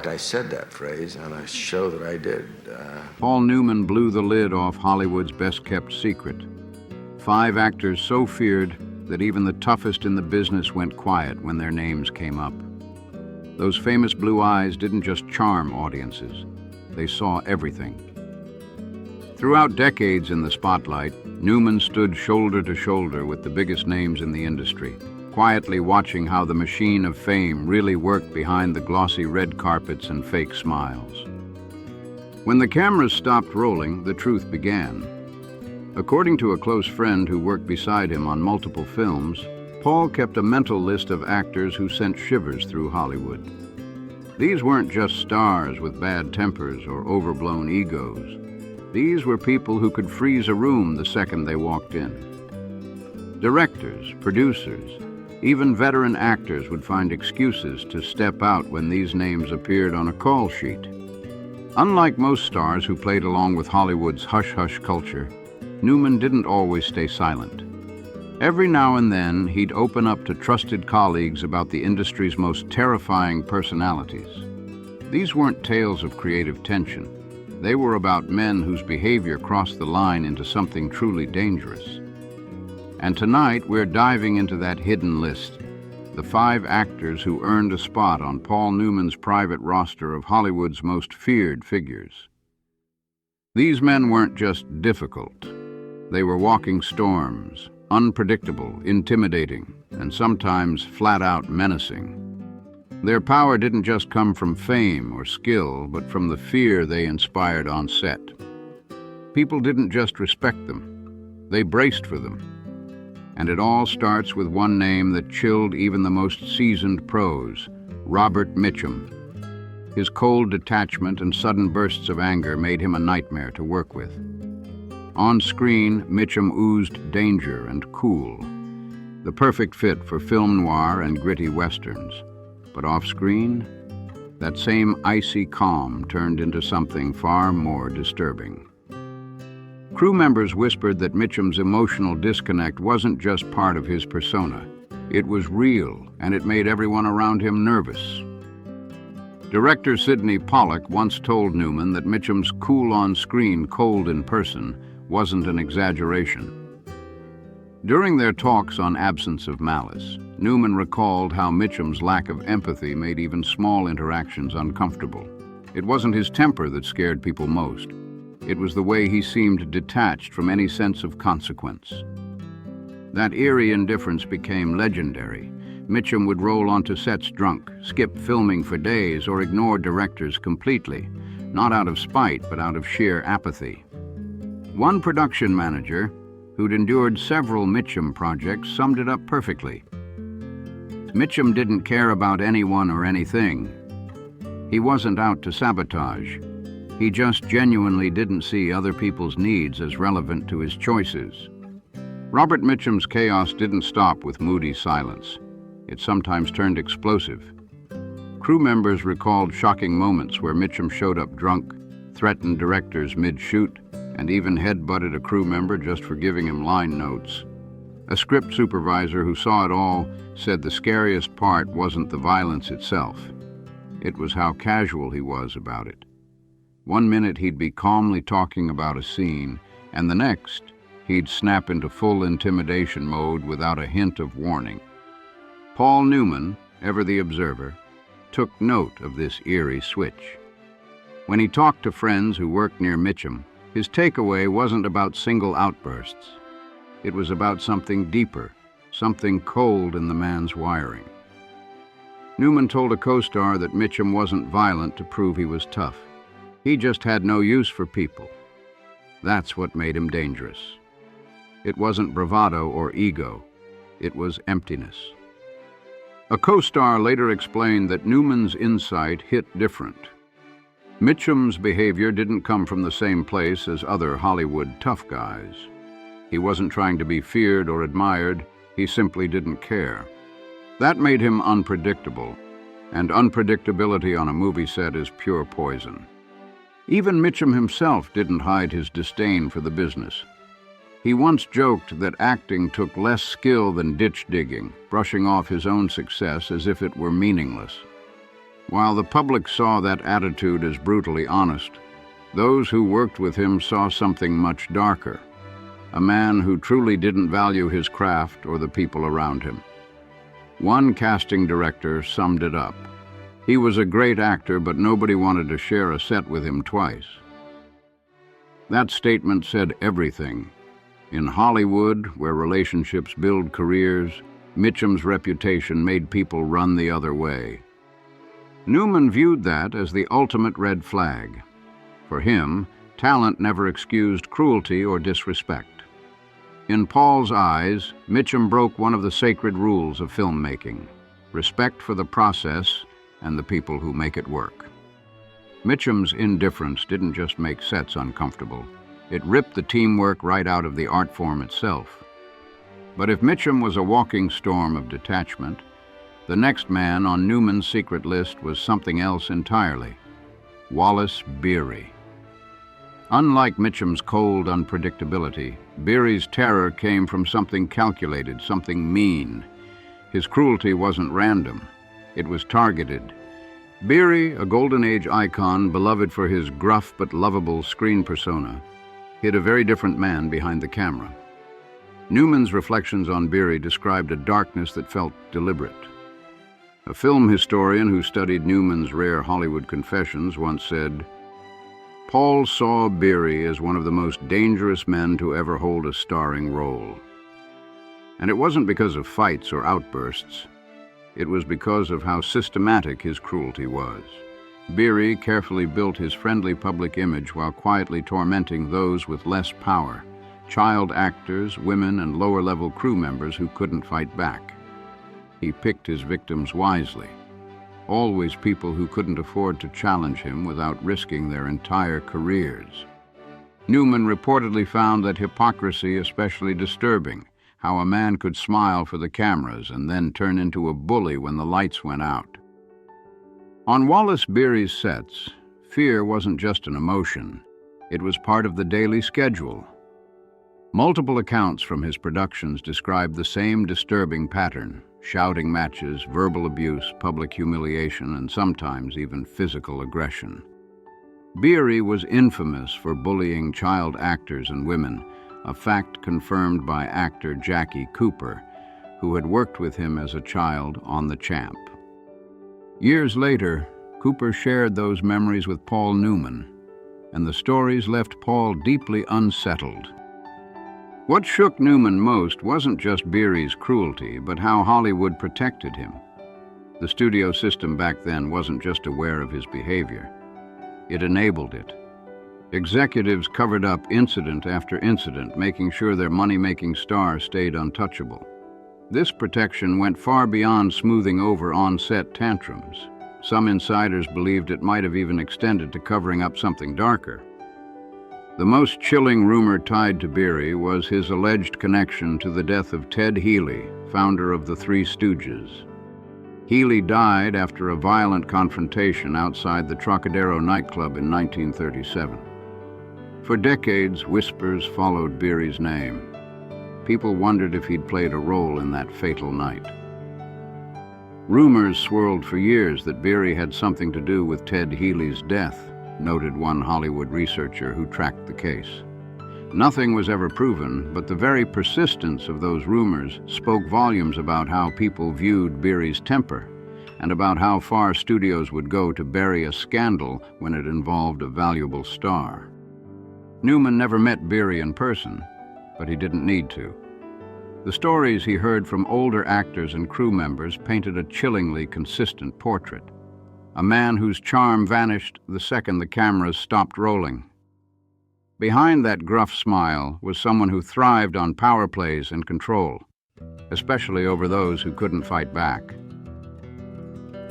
I said that phrase on a show that I did. Paul Newman blew the lid off Hollywood's best-kept secret. 5 actors so feared that even the toughest in the business went quiet when their names came up. Those famous blue eyes didn't just charm audiences. They saw everything. Throughout decades in the spotlight, Newman stood shoulder to shoulder with the biggest names in the industry, quietly watching how the machine of fame really worked behind the glossy red carpets and fake smiles. When the cameras stopped rolling, the truth began. According to a close friend who worked beside him on multiple films, Paul kept a mental list of actors who sent shivers through Hollywood. These weren't just stars with bad tempers or overblown egos. These were people who could freeze a room the second they walked in. Directors, producers, even veteran actors would find excuses to step out when these names appeared on a call sheet. Unlike most stars who played along with Hollywood's hush-hush culture, Newman didn't always stay silent. Every now and then, he'd open up to trusted colleagues about the industry's most terrifying personalities. These weren't tales of creative tension. They were about men whose behavior crossed the line into something truly dangerous. And tonight, we're diving into that hidden list, the 5 actors who earned a spot on Paul Newman's private roster of Hollywood's most feared figures. These men weren't just difficult. They were walking storms, unpredictable, intimidating, and sometimes flat-out menacing. Their power didn't just come from fame or skill, but from the fear they inspired on set. People didn't just respect them, they braced for them. And it all starts with one name that chilled even the most seasoned pros, Robert Mitchum. His cold detachment and sudden bursts of anger made him a nightmare to work with. On screen, Mitchum oozed danger and cool, the perfect fit for film noir and gritty westerns. But off-screen, that same icy calm turned into something far more disturbing. Crew members whispered that Mitchum's emotional disconnect wasn't just part of his persona. It was real, and it made everyone around him nervous. Director Sidney Pollack once told Newman that Mitchum's cool on screen, cold in person wasn't an exaggeration. During their talks on Absence of Malice, Newman recalled how Mitchum's lack of empathy made even small interactions uncomfortable. It wasn't his temper that scared people most. It was the way he seemed detached from any sense of consequence. That eerie indifference became legendary. Mitchum would roll onto sets drunk, skip filming for days, or ignore directors completely, not out of spite, but out of sheer apathy. One production manager, who'd endured several Mitchum projects, summed it up perfectly. Mitchum didn't care about anyone or anything. He wasn't out to sabotage. He just genuinely didn't see other people's needs as relevant to his choices. Robert Mitchum's chaos didn't stop with moody silence. It sometimes turned explosive. Crew members recalled shocking moments where Mitchum showed up drunk, threatened directors mid-shoot, and even head-butted a crew member just for giving him line notes. A script supervisor who saw it all said the scariest part wasn't the violence itself. It was how casual he was about it. One minute he'd be calmly talking about a scene, and the next, he'd snap into full intimidation mode without a hint of warning. Paul Newman, ever the observer, took note of this eerie switch. When he talked to friends who worked near Mitchum, his takeaway wasn't about single outbursts. It was about something deeper, something cold in the man's wiring. Newman told a co-star that Mitchum wasn't violent to prove he was tough. He just had no use for people. That's what made him dangerous. It wasn't bravado or ego. It was emptiness. A co-star later explained that Newman's insight hit different. Mitchum's behavior didn't come from the same place as other Hollywood tough guys. He wasn't trying to be feared or admired. He simply didn't care. That made him unpredictable, and unpredictability on a movie set is pure poison. Even Mitchum himself didn't hide his disdain for the business. He once joked that acting took less skill than ditch digging, brushing off his own success as if it were meaningless. While the public saw that attitude as brutally honest, those who worked with him saw something much darker, a man who truly didn't value his craft or the people around him. One casting director summed it up. He was a great actor, but nobody wanted to share a set with him twice. That statement said everything. In Hollywood, where relationships build careers, Mitchum's reputation made people run the other way. Newman viewed that as the ultimate red flag. For him, talent never excused cruelty or disrespect. In Paul's eyes, Mitchum broke one of the sacred rules of filmmaking: respect for the process and the people who make it work. Mitchum's indifference didn't just make sets uncomfortable. It ripped the teamwork right out of the art form itself. But if Mitchum was a walking storm of detachment, the next man on Newman's secret list was something else entirely: Wallace Beery. Unlike Mitchum's cold unpredictability, Beery's terror came from something calculated, something mean. His cruelty wasn't random. It was targeted. Beery, a Golden Age icon beloved for his gruff but lovable screen persona, hid a very different man behind the camera. Newman's reflections on Beery described a darkness that felt deliberate. A film historian who studied Newman's rare Hollywood confessions once said, "Paul saw Beery as one of the most dangerous men to ever hold a starring role. And it wasn't because of fights or outbursts. It was because of how systematic his cruelty was. Beery carefully built his friendly public image while quietly tormenting those with less power, child actors, women, and lower-level crew members who couldn't fight back. He picked his victims wisely, always people who couldn't afford to challenge him without risking their entire careers." Newman reportedly found that hypocrisy especially disturbing, how a man could smile for the cameras and then turn into a bully when the lights went out. On Wallace Beery's sets, fear wasn't just an emotion. It was part of the daily schedule. Multiple accounts from his productions describe the same disturbing pattern: shouting matches, verbal abuse, public humiliation, and sometimes even physical aggression. Beery was infamous for bullying child actors and women, a fact confirmed by actor Jackie Cooper, who had worked with him as a child on The Champ. Years later, Cooper shared those memories with Paul Newman, and the stories left Paul deeply unsettled. What shook Newman most wasn't just Beery's cruelty, but how Hollywood protected him. The studio system back then wasn't just aware of his behavior. It enabled it. Executives covered up incident after incident, making sure their money-making star stayed untouchable. This protection went far beyond smoothing over on-set tantrums. Some insiders believed it might have even extended to covering up something darker. The most chilling rumor tied to Beery was his alleged connection to the death of Ted Healy, founder of the Three Stooges. Healy died after a violent confrontation outside the Trocadero nightclub in 1937. For decades, whispers followed Beery's name. People wondered if he'd played a role in that fatal night. Rumors swirled for years that Beery had something to do with Ted Healy's death, noted one Hollywood researcher who tracked the case. Nothing was ever proven, but the very persistence of those rumors spoke volumes about how people viewed Beery's temper and about how far studios would go to bury a scandal when it involved a valuable star. Newman never met Beery in person, but he didn't need to. The stories he heard from older actors and crew members painted a chillingly consistent portrait. A man whose charm vanished the second the cameras stopped rolling. Behind that gruff smile was someone who thrived on power plays and control, especially over those who couldn't fight back.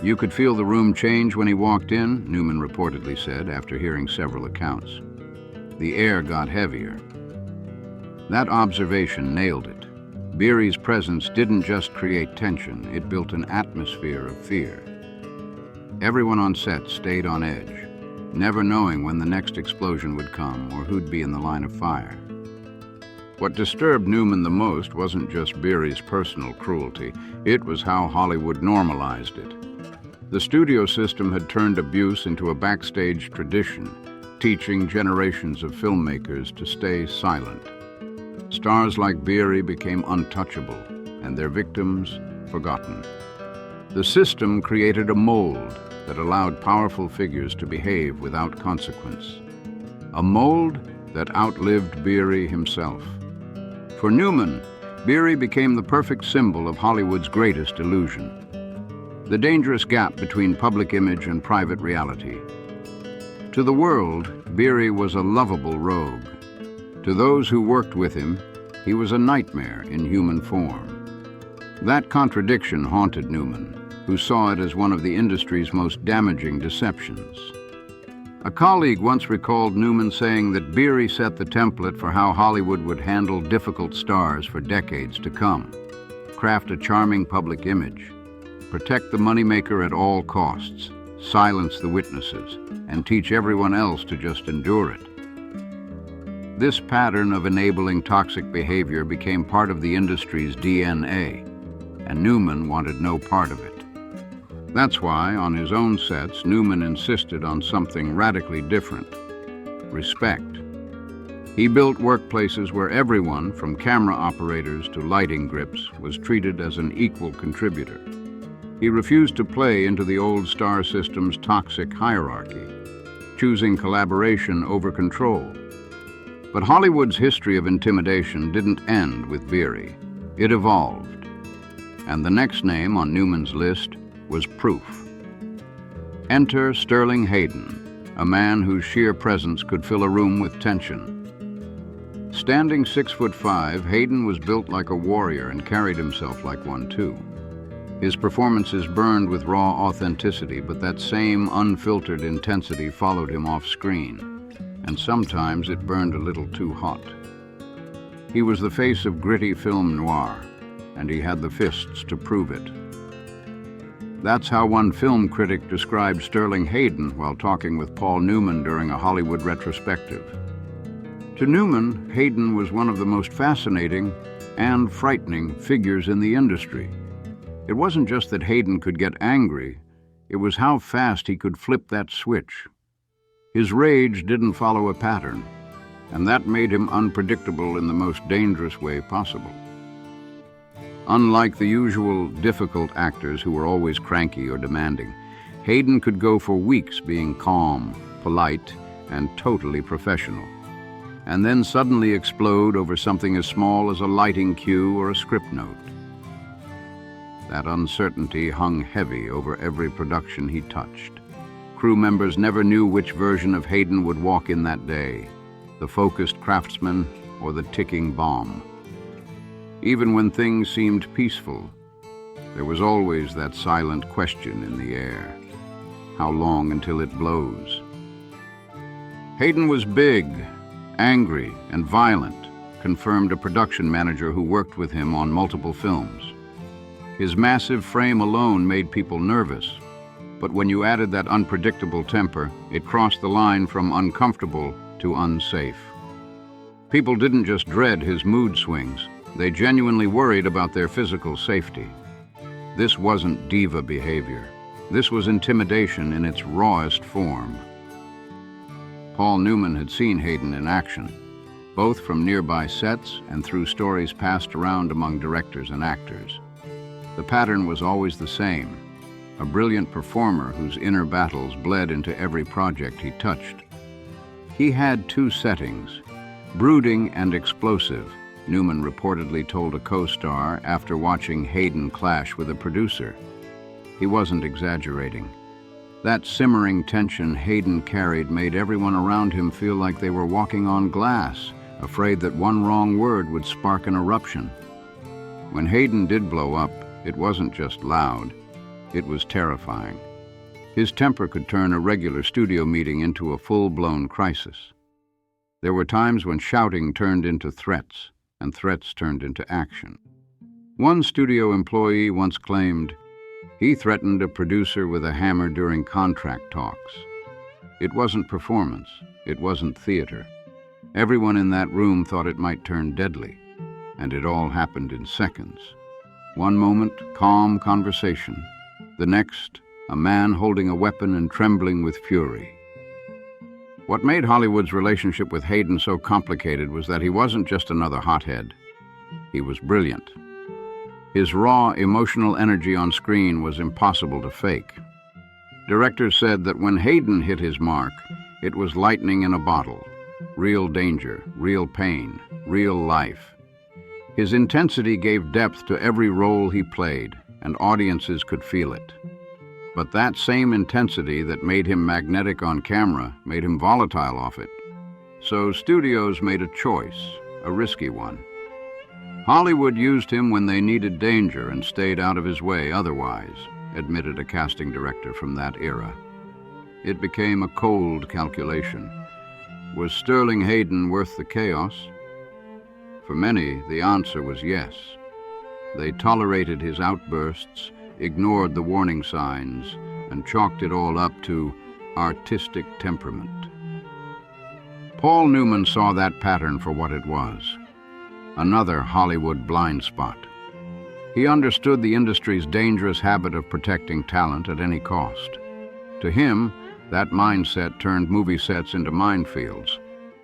"You could feel the room change when he walked in," Newman reportedly said after hearing several accounts. "The air got heavier." That observation nailed it. Beery's presence didn't just create tension, it built an atmosphere of fear. Everyone on set stayed on edge, never knowing when the next explosion would come or who'd be in the line of fire. What disturbed Newman the most wasn't just Beery's personal cruelty, it was how Hollywood normalized it. The studio system had turned abuse into a backstage tradition, teaching generations of filmmakers to stay silent. Stars like Beery became untouchable, and their victims forgotten. The system created a mold that allowed powerful figures to behave without consequence. A mold that outlived Beery himself. For Newman, Beery became the perfect symbol of Hollywood's greatest illusion. The dangerous gap between public image and private reality. To the world, Beery was a lovable rogue. To those who worked with him, he was a nightmare in human form. That contradiction haunted Newman, who saw it as one of the industry's most damaging deceptions. A colleague once recalled Newman saying that Beery set the template for how Hollywood would handle difficult stars for decades to come. Craft a charming public image, protect the moneymaker at all costs, silence the witnesses, and teach everyone else to just endure it. This pattern of enabling toxic behavior became part of the industry's DNA, and Newman wanted no part of it. That's why, on his own sets, Newman insisted on something radically different: respect. He built workplaces where everyone, from camera operators to lighting grips, was treated as an equal contributor. He refused to play into the old star system's toxic hierarchy, choosing collaboration over control. But Hollywood's history of intimidation didn't end with Beery. It evolved. And the next name on Newman's list was proof. Enter Sterling Hayden, a man whose sheer presence could fill a room with tension. Standing 6'5", Hayden was built like a warrior and carried himself like one too. His performances burned with raw authenticity, but that same unfiltered intensity followed him off screen, and sometimes it burned a little too hot. He was the face of gritty film noir, and he had the fists to prove it. That's how one film critic described Sterling Hayden while talking with Paul Newman during a Hollywood retrospective. To Newman, Hayden was one of the most fascinating and frightening figures in the industry. It wasn't just that Hayden could get angry, it was how fast he could flip that switch. His rage didn't follow a pattern, and that made him unpredictable in the most dangerous way possible. Unlike the usual difficult actors who were always cranky or demanding, Hayden could go for weeks being calm, polite, and totally professional, and then suddenly explode over something as small as a lighting cue or a script note. That uncertainty hung heavy over every production he touched. Crew members never knew which version of Hayden would walk in that day, the focused craftsman or the ticking bomb. Even when things seemed peaceful, there was always that silent question in the air. How long until it blows? Hayden was big, angry, and violent, confirmed a production manager who worked with him on multiple films. His massive frame alone made people nervous, but when you added that unpredictable temper, it crossed the line from uncomfortable to unsafe. People didn't just dread his mood swings, they genuinely worried about their physical safety. This wasn't diva behavior. This was intimidation in its rawest form. Paul Newman had seen Hayden in action, both from nearby sets and through stories passed around among directors and actors. The pattern was always the same: a brilliant performer whose inner battles bled into every project he touched. He had two settings, brooding and explosive, Newman reportedly told a co-star after watching Hayden clash with a producer. He wasn't exaggerating. That simmering tension Hayden carried made everyone around him feel like they were walking on glass, afraid that one wrong word would spark an eruption. When Hayden did blow up, it wasn't just loud, it was terrifying. His temper could turn a regular studio meeting into a full-blown crisis. There were times when shouting turned into threats, and threats turned into action. One studio employee once claimed, he threatened a producer with a hammer during contract talks. It wasn't performance, it wasn't theater. Everyone in that room thought it might turn deadly, and it all happened in seconds. One moment, calm conversation. The next, a man holding a weapon and trembling with fury. What made Hollywood's relationship with Hayden so complicated was that he wasn't just another hothead. He was brilliant. His raw, emotional energy on screen was impossible to fake. Directors said that when Hayden hit his mark, it was lightning in a bottle. Real danger, real pain, real life. His intensity gave depth to every role he played, and audiences could feel it. But that same intensity that made him magnetic on camera made him volatile off it. So studios made a choice, a risky one. Hollywood used him when they needed danger and stayed out of his way otherwise, admitted a casting director from that era. It became a cold calculation. Was Sterling Hayden worth the chaos? For many, the answer was yes. They tolerated his outbursts, ignored the warning signs, and chalked it all up to artistic temperament. Paul Newman saw that pattern for what it was. Another Hollywood blind spot. He understood the industry's dangerous habit of protecting talent at any cost. To him, that mindset turned movie sets into minefields,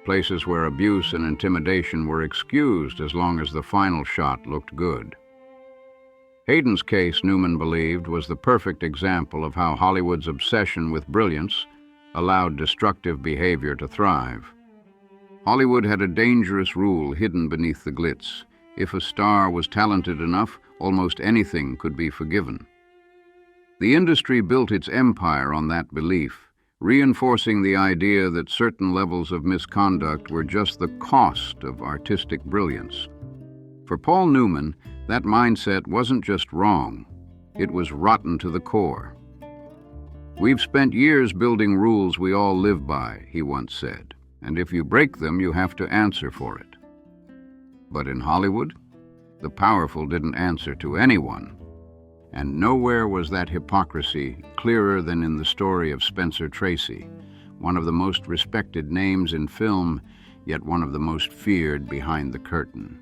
places where abuse and intimidation were excused as long as the final shot looked good. Hayden's case, Newman believed, was the perfect example of how Hollywood's obsession with brilliance allowed destructive behavior to thrive. Hollywood had a dangerous rule hidden beneath the glitz. If a star was talented enough, almost anything could be forgiven. The industry built its empire on that belief, reinforcing the idea that certain levels of misconduct were just the cost of artistic brilliance. For Paul Newman, that mindset wasn't just wrong, it was rotten to the core. "We've spent years building rules we all live by," he once said, "and if you break them, you have to answer for it." But in Hollywood, the powerful didn't answer to anyone. And nowhere was that hypocrisy clearer than in the story of Spencer Tracy, one of the most respected names in film, yet one of the most feared behind the curtain.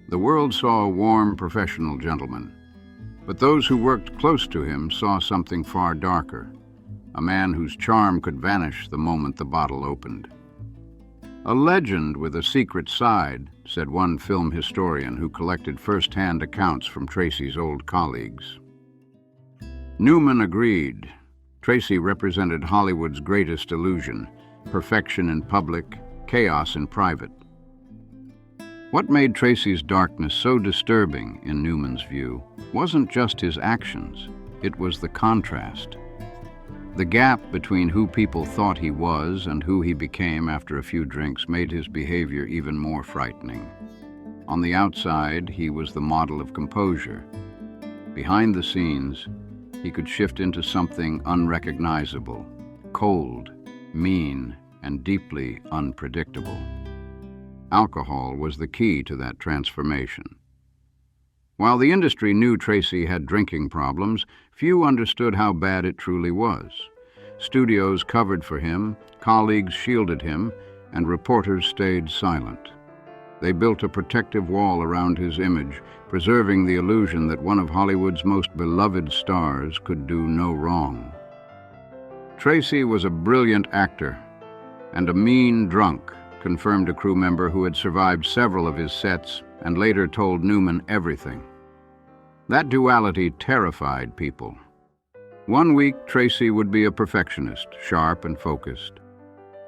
The world saw a warm, professional gentleman, but those who worked close to him saw something far darker, a man whose charm could vanish the moment the bottle opened. "A legend with a secret side," said one film historian who collected first-hand accounts from Tracy's old colleagues. Newman agreed. Tracy represented Hollywood's greatest illusion: perfection in public, chaos in private. What made Tracy's darkness so disturbing, in Newman's view, wasn't just his actions, it was the contrast. The gap between who people thought he was and who he became after a few drinks made his behavior even more frightening. On the outside, he was the model of composure. Behind the scenes, he could shift into something unrecognizable, cold, mean, and deeply unpredictable. Alcohol was the key to that transformation. While the industry knew Tracy had drinking problems, few understood how bad it truly was. Studios covered for him, colleagues shielded him, and reporters stayed silent. They built a protective wall around his image, preserving the illusion that one of Hollywood's most beloved stars could do no wrong. Tracy was a brilliant actor and a mean drunk, confirmed a crew member who had survived several of his sets and later told Newman everything. That duality terrified people. One week, Tracy would be a perfectionist, sharp and focused.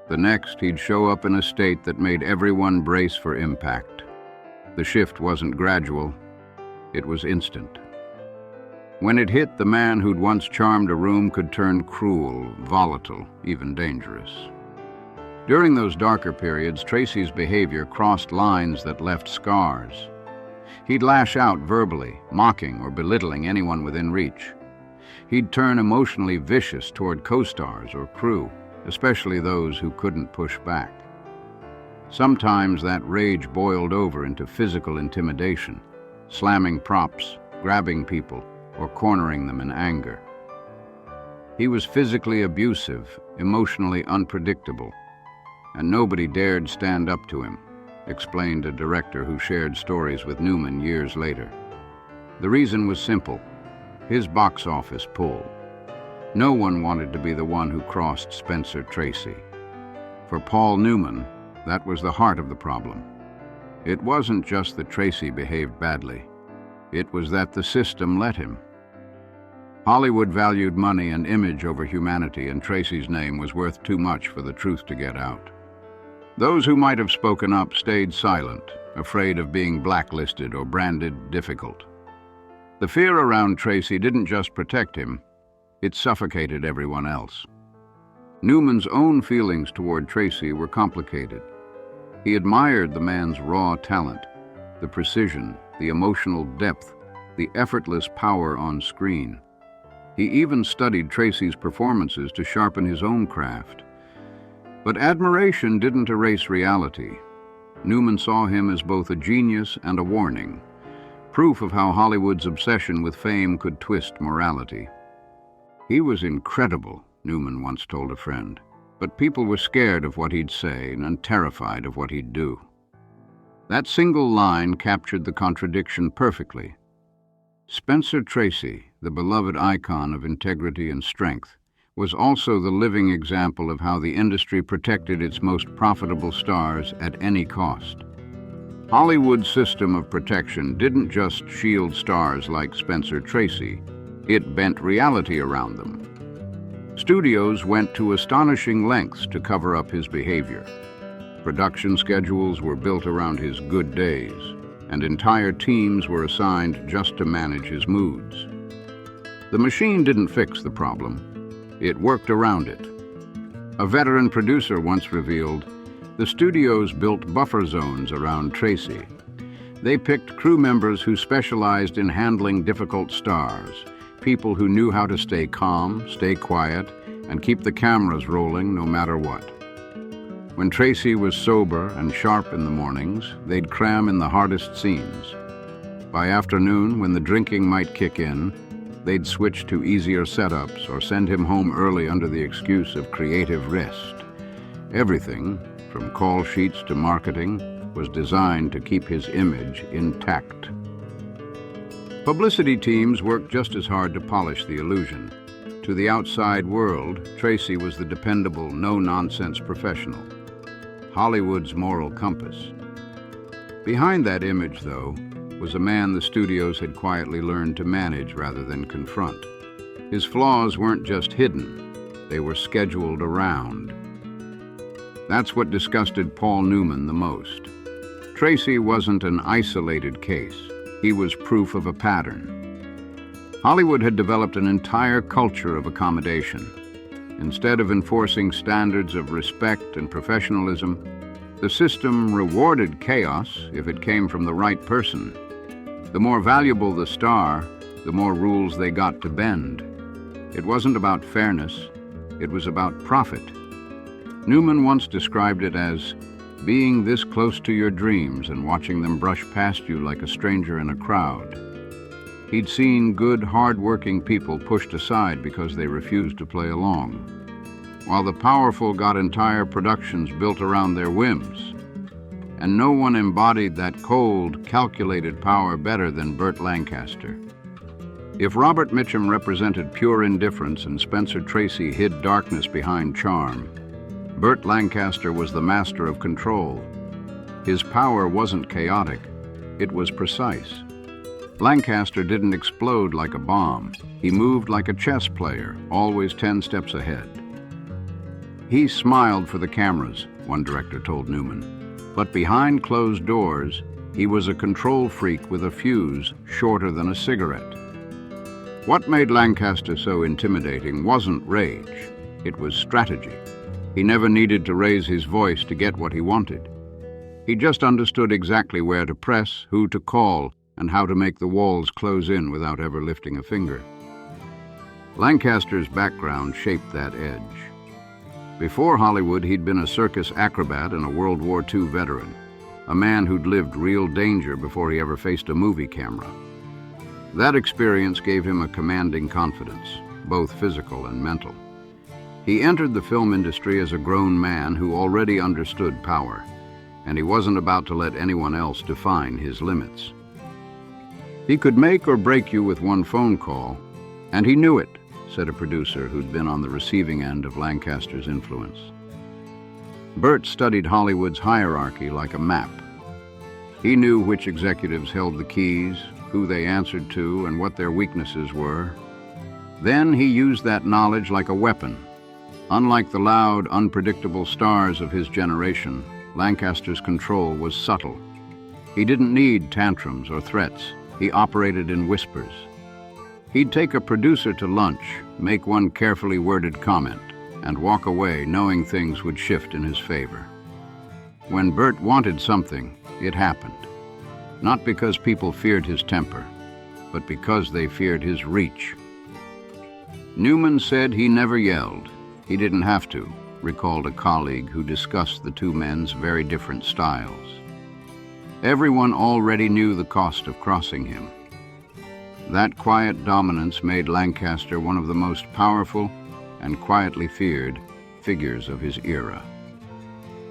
The next, he'd show up in a state that made everyone brace for impact. The shift wasn't gradual, it was instant. When it hit, the man who'd once charmed a room could turn cruel, volatile, even dangerous. During those darker periods, Tracy's behavior crossed lines that left scars. He'd lash out verbally, mocking or belittling anyone within reach. He'd turn emotionally vicious toward co-stars or crew, especially those who couldn't push back. Sometimes that rage boiled over into physical intimidation, slamming props, grabbing people, or cornering them in anger. He was physically abusive, emotionally unpredictable, and nobody dared stand up to him, explained a director who shared stories with Newman years later. The reason was simple. his box office pull. No one wanted to be the one who crossed Spencer Tracy. For Paul Newman, that was the heart of the problem. It wasn't just that Tracy behaved badly. It was that the system let him. Hollywood valued money and image over humanity, and Tracy's name was worth too much for the truth to get out. Those who might have spoken up stayed silent, afraid of being blacklisted or branded difficult. The fear around Tracy didn't just protect him, it suffocated everyone else. Newman's own feelings toward Tracy were complicated. He admired the man's raw talent, the precision, the emotional depth, the effortless power on screen. He even studied Tracy's performances to sharpen his own craft. But admiration didn't erase reality. Newman saw him as both a genius and a warning, proof of how Hollywood's obsession with fame could twist morality. He was incredible, Newman once told a friend, but people were scared of what he'd say and terrified of what he'd do. That single line captured the contradiction perfectly. Spencer Tracy, the beloved icon of integrity and strength, was also the living example of how the industry protected its most profitable stars at any cost. Hollywood's system of protection didn't just shield stars like Spencer Tracy, it bent reality around them. Studios went to astonishing lengths to cover up his behavior. Production schedules were built around his good days, and entire teams were assigned just to manage his moods. The machine didn't fix the problem, it worked around it. A veteran producer once revealed, the studios built buffer zones around Tracy. They picked crew members who specialized in handling difficult stars, people who knew how to stay calm, stay quiet, and keep the cameras rolling no matter what. When Tracy was sober and sharp in the mornings, they'd cram in the hardest scenes. By afternoon, when the drinking might kick in, they'd switch to easier setups or send him home early under the excuse of creative rest. Everything, from call sheets to marketing, was designed to keep his image intact. Publicity teams worked just as hard to polish the illusion. To the outside world, Tracy was the dependable, no-nonsense professional, Hollywood's moral compass. Behind that image, though, was a man the studios had quietly learned to manage rather than confront. His flaws weren't just hidden, they were scheduled around. That's what disgusted Paul Newman the most. Tracy wasn't an isolated case. He was proof of a pattern. Hollywood had developed an entire culture of accommodation. Instead of enforcing standards of respect and professionalism, the system rewarded chaos if it came from the right person. The more valuable the star, the more rules they got to bend. It wasn't about fairness, it was about profit. Newman once described it as being this close to your dreams and watching them brush past you like a stranger in a crowd. He'd seen good, hard-working people pushed aside because they refused to play along, while the powerful got entire productions built around their whims. And no one embodied that cold, calculated power better than Burt Lancaster. If Robert Mitchum represented pure indifference and Spencer Tracy hid darkness behind charm, Burt Lancaster was the master of control. His power wasn't chaotic, it was precise. Lancaster didn't explode like a bomb. He moved like a chess player, always 10 steps ahead. He smiled for the cameras, one director told Newman, but behind closed doors, he was a control freak with a fuse shorter than a cigarette. What made Lancaster so intimidating wasn't rage, it was strategy. He never needed to raise his voice to get what he wanted. He just understood exactly where to press, who to call, and how to make the walls close in without ever lifting a finger. Lancaster's background shaped that edge. Before Hollywood, he'd been a circus acrobat and a World War II veteran, a man who'd lived real danger before he ever faced a movie camera. That experience gave him a commanding confidence, both physical and mental. He entered the film industry as a grown man who already understood power, and he wasn't about to let anyone else define his limits. He could make or break you with one phone call, And he knew it, said a producer who'd been on the receiving end of Lancaster's influence. Burt studied Hollywood's hierarchy like a map. He knew which executives held the keys, who they answered to, and what their weaknesses were. Then he used that knowledge like a weapon. Unlike the loud, unpredictable stars of his generation, Lancaster's control was subtle. He didn't need tantrums or threats. He operated in whispers. He'd take a producer to lunch, make one carefully worded comment, and walk away knowing things would shift in his favor. When Burt wanted something, it happened. Not because people feared his temper, but because they feared his reach. Newman said he never yelled. He didn't have to, recalled a colleague who discussed the two men's very different styles. Everyone already knew the cost of crossing him. That quiet dominance made Lancaster one of the most powerful and quietly feared figures of his era.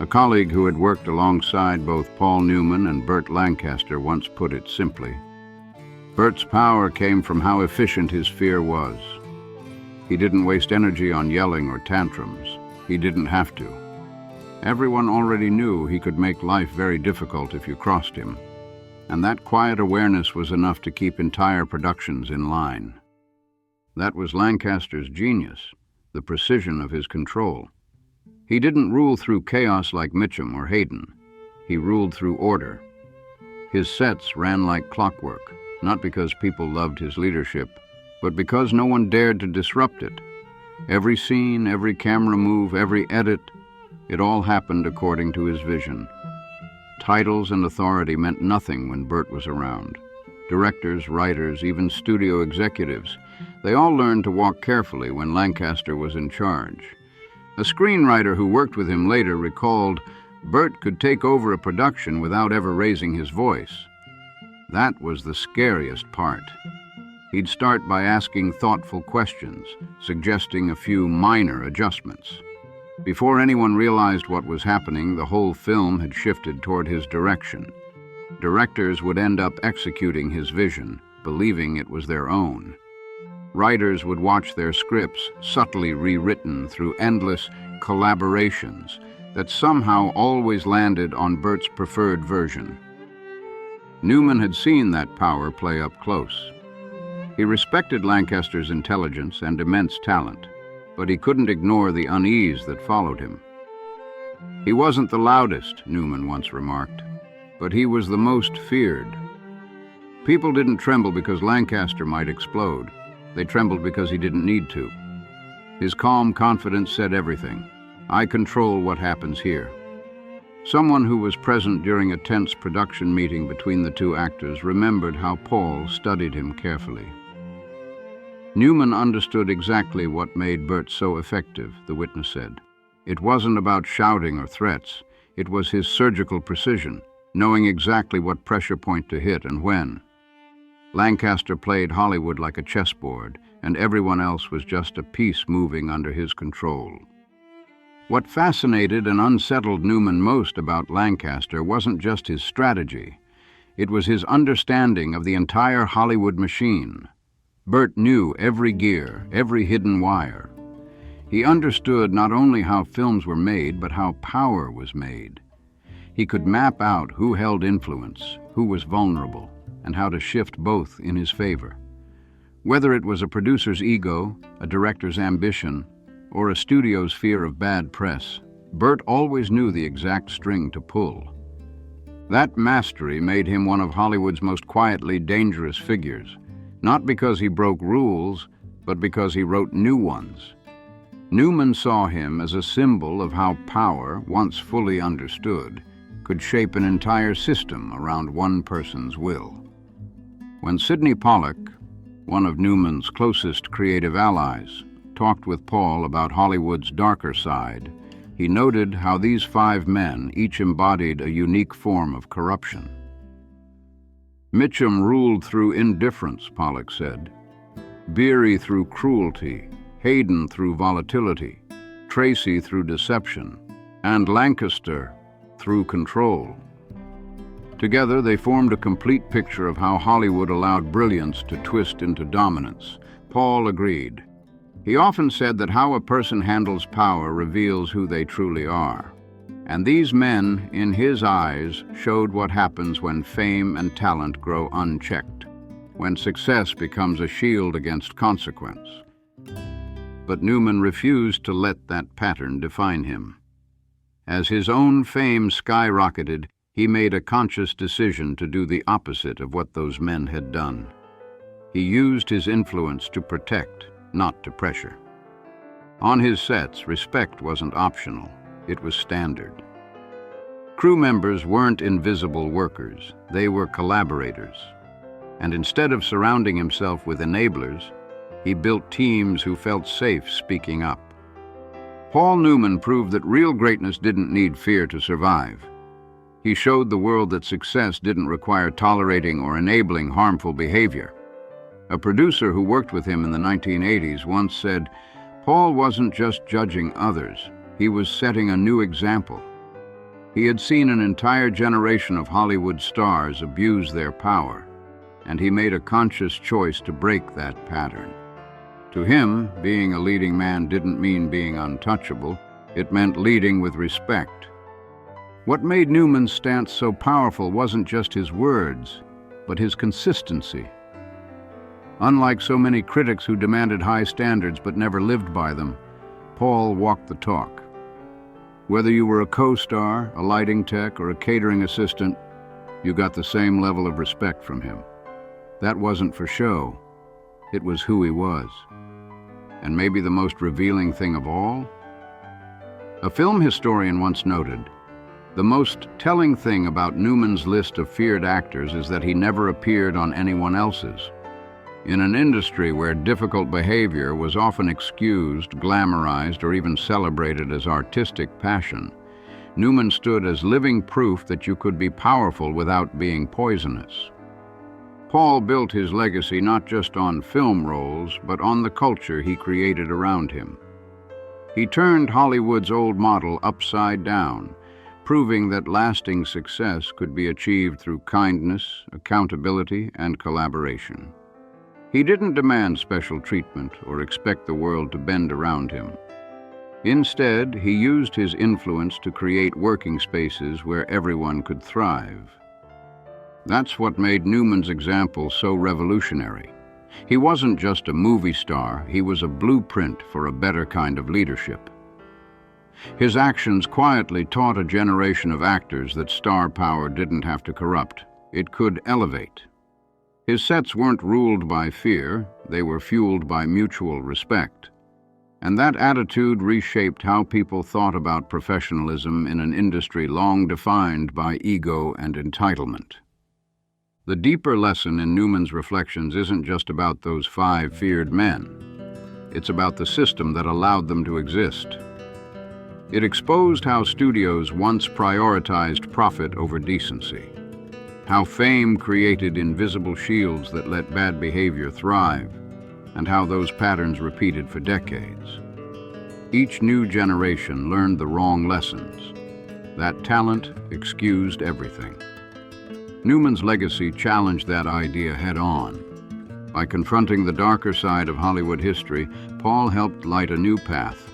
A colleague who had worked alongside both Paul Newman and Burt Lancaster once put it simply. Burt's power came from how efficient his fear was. He didn't waste energy on yelling or tantrums. He didn't have to. Everyone already knew he could make life very difficult if you crossed him, and that quiet awareness was enough to keep entire productions in line. That was Lancaster's genius, the precision of his control. He didn't rule through chaos like Mitchum or Hayden. He ruled through order. His sets ran like clockwork, not because people loved his leadership, but because no one dared to disrupt it. Every scene, every camera move, every edit, it all happened according to his vision. Titles and authority meant nothing when Burt was around. Directors, writers, even studio executives, they all learned to walk carefully when Lancaster was in charge. A screenwriter who worked with him later recalled, Burt could take over a production without ever raising his voice. That was the scariest part. He'd start by asking thoughtful questions, suggesting a few minor adjustments. Before anyone realized what was happening, the whole film had shifted toward his direction. Directors would end up executing his vision, believing it was their own. Writers would watch their scripts subtly rewritten through endless collaborations that somehow always landed on Burt's preferred version. Newman had seen that power play up close. He respected Lancaster's intelligence and immense talent, but he couldn't ignore the unease that followed him. He wasn't the loudest, Newman once remarked, but he was the most feared. People didn't tremble because Lancaster might explode. They trembled because he didn't need to. His calm confidence said everything. I control what happens here. Someone who was present during a tense production meeting between the two actors remembered how Paul studied him carefully. Newman understood exactly what made Burt so effective, the witness said. It wasn't about shouting or threats. It was his surgical precision, knowing exactly what pressure point to hit and when. Lancaster played Hollywood like a chessboard, and everyone else was just a piece moving under his control. What fascinated and unsettled Newman most about Lancaster wasn't just his strategy. It was his understanding of the entire Hollywood machine. Burt knew every gear, every hidden wire. He understood not only how films were made, but how power was made. He could map out who held influence, who was vulnerable, and how to shift both in his favor. Whether it was a producer's ego, a director's ambition, or a studio's fear of bad press, Burt always knew the exact string to pull. That mastery made him one of Hollywood's most quietly dangerous figures, not because he broke rules, but because he wrote new ones. Newman saw him as a symbol of how power, once fully understood, could shape an entire system around one person's will. When Sidney Pollack, one of Newman's closest creative allies, talked with Paul about Hollywood's darker side, he noted how these 5 men each embodied a unique form of corruption. Mitchum ruled through indifference, Pollack said. Beery through cruelty, Hayden through volatility, Tracy through deception, and Lancaster through control. Together they formed a complete picture of how Hollywood allowed brilliance to twist into dominance, Paul agreed. He often said that how a person handles power reveals who they truly are. And these men, in his eyes, showed what happens when fame and talent grow unchecked, when success becomes a shield against consequence. But Newman refused to let that pattern define him. As his own fame skyrocketed, he made a conscious decision to do the opposite of what those men had done. He used his influence to protect, not to pressure. On his sets, respect wasn't optional, it was standard. Crew members weren't invisible workers, they were collaborators. And instead of surrounding himself with enablers, he built teams who felt safe speaking up. Paul Newman proved that real greatness didn't need fear to survive. He showed the world that success didn't require tolerating or enabling harmful behavior. A producer who worked with him in the 1980s once said, "Paul wasn't just judging others, he was setting a new example." He had seen an entire generation of Hollywood stars abuse their power, and he made a conscious choice to break that pattern. To him, being a leading man didn't mean being untouchable, it meant leading with respect. What made Newman's stance so powerful wasn't just his words, but his consistency. Unlike so many critics who demanded high standards but never lived by them, Paul walked the talk. Whether you were a co-star, a lighting tech, or a catering assistant, you got the same level of respect from him. That wasn't for show, it was who he was. And maybe the most revealing thing of all? A film historian once noted, "The most telling thing about Newman's list of feared actors is that he never appeared on anyone else's." In an industry where difficult behavior was often excused, glamorized, or even celebrated as artistic passion, Newman stood as living proof that you could be powerful without being poisonous. Paul built his legacy not just on film roles, but on the culture he created around him. He turned Hollywood's old model upside down, proving that lasting success could be achieved through kindness, accountability, and collaboration. He didn't demand special treatment or expect the world to bend around him. Instead, he used his influence to create working spaces where everyone could thrive. That's what made Newman's example so revolutionary. He wasn't just a movie star, he was a blueprint for a better kind of leadership. His actions quietly taught a generation of actors that star power didn't have to corrupt, it could elevate. His sets weren't ruled by fear, they were fueled by mutual respect. And that attitude reshaped how people thought about professionalism in an industry long defined by ego and entitlement. The deeper lesson in Newman's reflections isn't just about those 5 feared men. It's about the system that allowed them to exist. It exposed how studios once prioritized profit over decency, how fame created invisible shields that let bad behavior thrive, and how those patterns repeated for decades. Each new generation learned the wrong lessons, that talent excused everything. Newman's legacy challenged that idea head-on. By confronting the darker side of Hollywood history, Paul helped light a new path,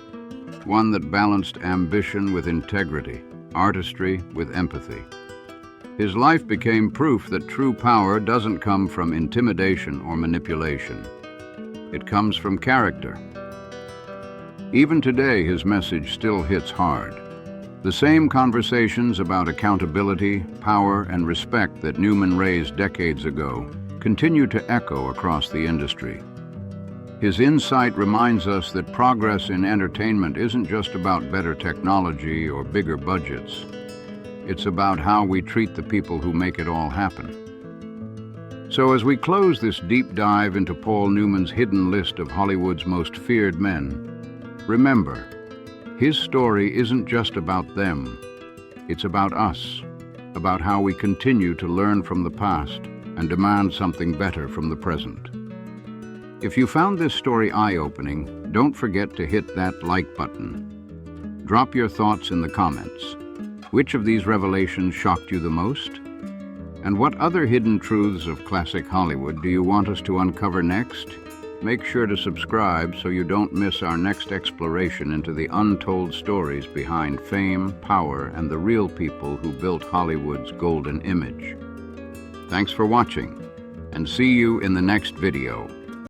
one that balanced ambition with integrity, artistry with empathy. His life became proof that true power doesn't come from intimidation or manipulation. It comes from character. Even today, his message still hits hard. The same conversations about accountability, power, and respect that Newman raised decades ago continue to echo across the industry. His insight reminds us that progress in entertainment isn't just about better technology or bigger budgets. It's about how we treat the people who make it all happen. So as we close this deep dive into Paul Newman's hidden list of Hollywood's most feared men, remember, his story isn't just about them. It's about us, about how we continue to learn from the past and demand something better from the present. If you found this story eye-opening, don't forget to hit that like button. Drop your thoughts in the comments. Which of these revelations shocked you the most? And what other hidden truths of classic Hollywood do you want us to uncover next? Make sure to subscribe so you don't miss our next exploration into the untold stories behind fame, power, and the real people who built Hollywood's golden image. Thanks for watching, and see you in the next video.